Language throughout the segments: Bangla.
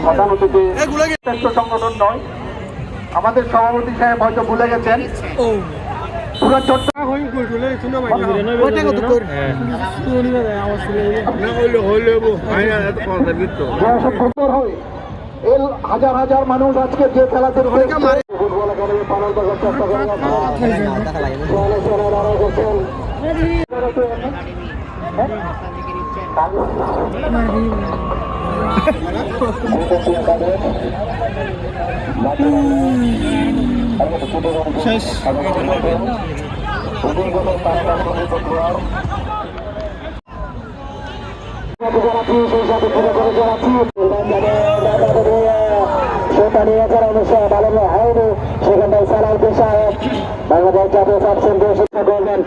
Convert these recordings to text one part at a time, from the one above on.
প্রধান অতিথি শ্রেষ্ঠ সংগঠন নয়, আমাদের সভাপতি সাহেব হয়তো ভুলে গেছেন। পুরো চট্ট হাজার হাজার মানুষ আজকে যে খেলাধুলা পালন করার চেষ্টা করে শেষ সেখানটায় সালাউদ্দিন সাহেব বাংলাদেশ জাতীয় ছাত্র শিক্ষা করবেন।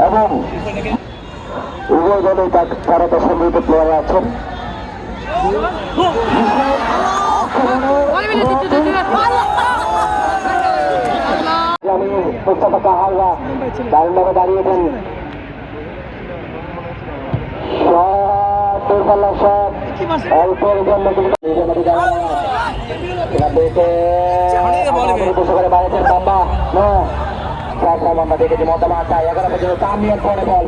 এবং উভয় দলে তারা সম্মিলিত প্লেয়ার আছেন। মোস্তফা হালদা দারুণভাবে দাঁড়িয়েছেন। দূরপাল্লা শট অল্পের জন্য বাড়িয়েছেন বাম্বা দেখেছি মতামত 11 পর্যন্ত তামিয়ার পরে বল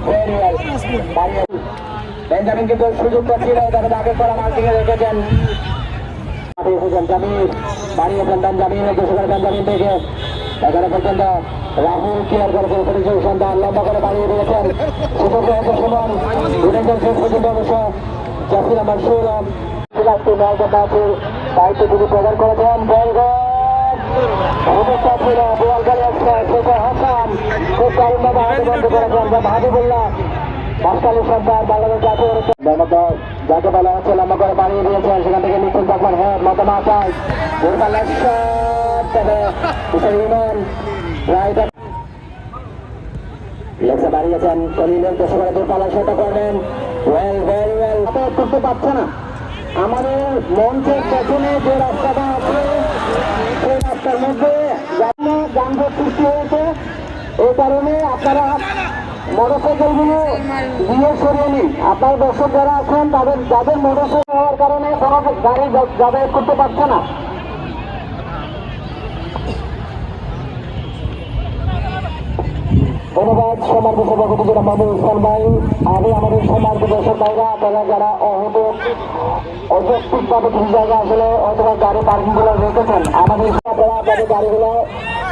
বেঞ্জামিন কিন্তু সুযোগটা ছিল, তবে আগে করা মার্কিংয়ে রেখেছেন জামির বাড়িয়েছেন বেঞ্জামিন বেঞ্জামিন থেকে 11 পর্যন্ত রাহুল কেয়ার করে সন্ধান লম্বা করে বাড়িয়ে দিয়েছেন। সমান শেষ পর্যন্ত অবশ্য জাফির আমার সৌরভ দায়িত্ব তিনি প্রদান করেছেন। হাবিবুল্লাহ বাসকালী সরকার বাংলাদেশ যাকে বলা হচ্ছে লম্বা করে বাড়িয়ে দিয়েছেন, সেখান থেকে নিশ্চিত থাকবেন। হ্যাঁ মতামাতায় লেখা বাড়িয়েছেন কলিলের দোষে দূরপাল্লা সেটা করবেন। করতে পারছে না। আমাদের মঞ্চের পেছনে যে রাস্তাটা আছে সেই রাস্তার মধ্যে যানজট সৃষ্টি হয়েছে। এই কারণে আপনারা মোটরসাইকেলগুলো দিয়ে সরিয়ে নিন। আপনার দর্শক যারা আছেন তাদের যাদের মোটরসাইকেল হওয়ার কারণে কোনো গাড়ি যাতায়াত করতে পারছে না। ধন্যবাদ সমাজ সভাপতি যারা মামুন ইসলাম ভাই। আমি আমাদের সমাজ দর্শক ভাইরা আপনারা যারা অযৌক্তিকভাবে কিছু জায়গা আসলে অথবা গাড়ি পার্কিং গুলো রেখেছেন, আমাদের আপনারা আপনাদের গাড়িগুলো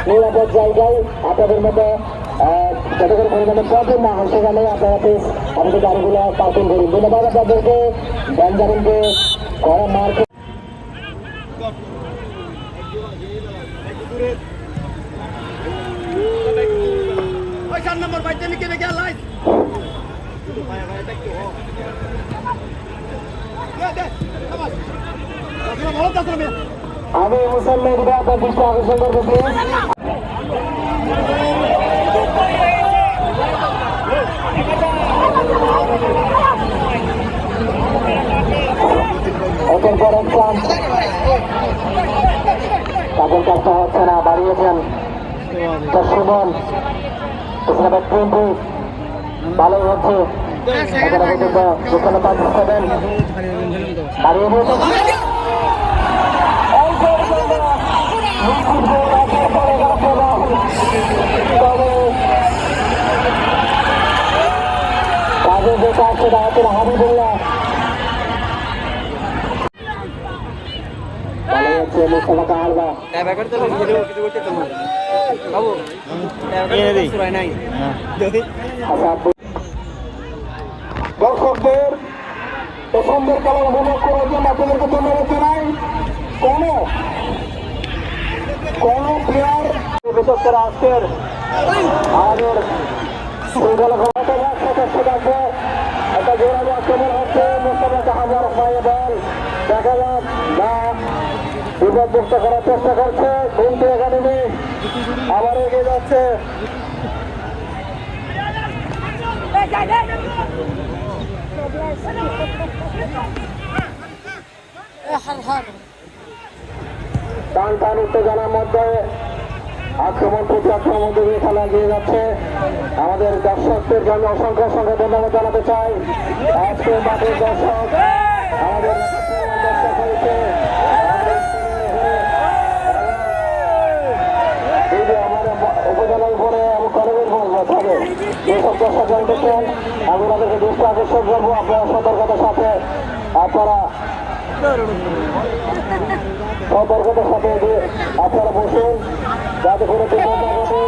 নিরাপদ জায়গায় আপনাদের মতো যাতে করে পরিমাণে প্রবলেম না হয় সেখানে আপনারা প্লিজ আমাদের গাড়িগুলো পার্কিং করুন। ধন্যবাদ আপনাদেরকে বেঞ্জামিনকে কড়া মার্কেট আমি মুসলমান আপনার দৃষ্টি আকর্ষণ করতেছি। একের পর এক চান্স তাদের কাজটা হচ্ছে না, বাড়িয়েছেন সুমন ভালোই হচ্ছে। বাড়িয়ে দিয়েছেন কাজে যে কাজটা দাঁড়াচ্ছিল হাবিবুল্লাহ মোস্তফা হালদা দর্শকদের পছন্দের খেলা উপভোগ করার জন্য আপনাদেরকে ধন্যবাদ জানাই। কোন প্লেয়ার বিশেষ করে আজকের আমাদের একটা জোরালো আক্রমণ হচ্ছে মোস্তফা জাহাঙ্গীর পায়ে বল দেখা যাক না বিপদমুক্ত করার চেষ্টা করছে কিন্তু একাডেমি আবার এগিয়ে যাচ্ছে। টান টান উত্তেজনার মধ্যে আক্রমণ প্রতি আক্রমণ মধ্যে দিয়ে খেলা এগিয়ে যাচ্ছে। আমাদের দর্শকদের জন্য অসংখ্য অসংখ্য ধন্যবাদ জানাতে চাই। আজকে মাঠের দর্শক আমাদের দর্শক হয়েছে। এই যে আমাদের উপজেলার উপরে এবং কলেজের হবে যেসব দর্শক জানতেছেন, আমি তাদেরকে দৃষ্টি আকর্ষণ করবো। আপনারা সতর্কতার সাথে আপনারা সতর্কতার সাথে আপনারা বসুন, যাতে কোনো বিপদ না ঘটে।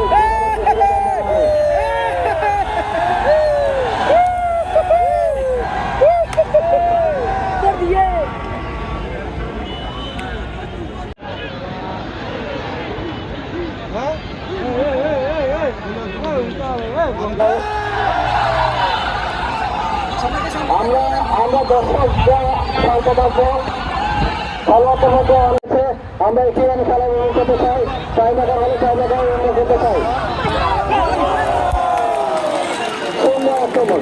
আমরা দর্শক খেলোয়াড়দের মধ্যে অনেকে আমরা একটি খেলা গ্রহণ করতে চাই, টাইমাকার হলে টাইমাকার গ্রহণ করতে চাই। সুন্দর আক্রমণ,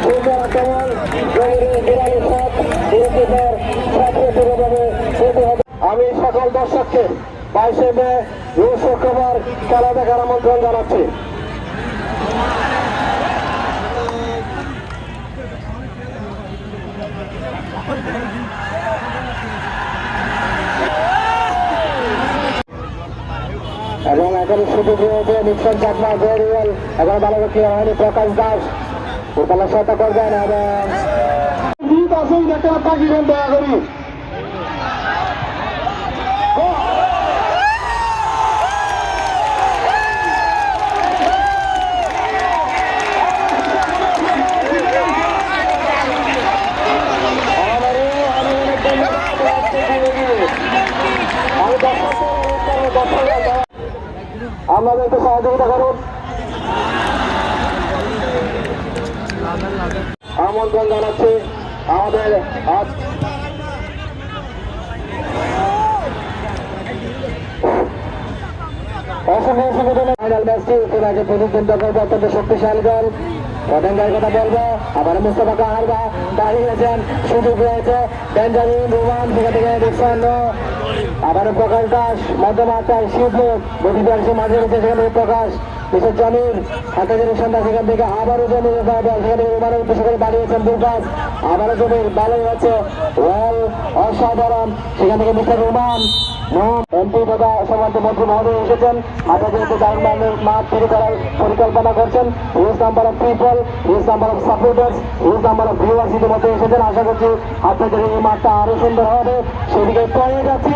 সুন্দর আক্রমণ, আমি সকল দর্শককে 22শে মে রোজ শুক্রবার খেলা দেখার আমন্ত্রণ জানাচ্ছি। এবং এখন সুযোগ রয়েছে নিক্সন চাকমা জেরিওয়াল, এখন ভালো ক্লিয়ার হয়নি প্রকাশ দাস খেলার সহায়তা করবেন এবং দেখতে পাচ্ছেন দয়া করি আমাদের একটু সহযোগিতা করুন। আমন্ত্রণ জানাচ্ছি আমাদের ফাইনাল ম্যাচটি আগে প্রতিদ্বন্দ্বিতা করবে অত্যন্ত শক্তিশালী দল। পটেঙ্গার কথা বলবো, আবার মুস্তফা কাহারবা দাঁড়িয়েছেন, সুযোগ রয়েছে বেঞ্জামিন রোমান সেখান থেকে নিক্সন, আবার প্রকাশ দাস মধ্যমাত্রায় শিবলোক বদিবাসী মাঝে রয়েছে, সেখান থেকে প্রকাশ মিসের জমির হাতে সন্ধ্যা, সেখান থেকে আবারও জমির সেখানে রোমানের উদ্দেশ্য করে বাড়িয়েছেন দুর্গাস, আবারও জমির ভালোই হচ্ছে ওয়েল অসাধারণ, সেখান থেকে মিস্টার রোমান এমপি তথা সমান্ত মন্ত্রী মহোদয় এসেছেন। হাতে যেহেতু দারুণ মাঠ তৈরি করার পরিকল্পনা করছেন। Huge number of people, huge number of supporters, huge number of viewers ইতিমধ্যে এসেছেন। আশা করছি আপনাদের এই মাঠটা আরো সুন্দর হবে, সেদিকে পড়ে যাচ্ছি।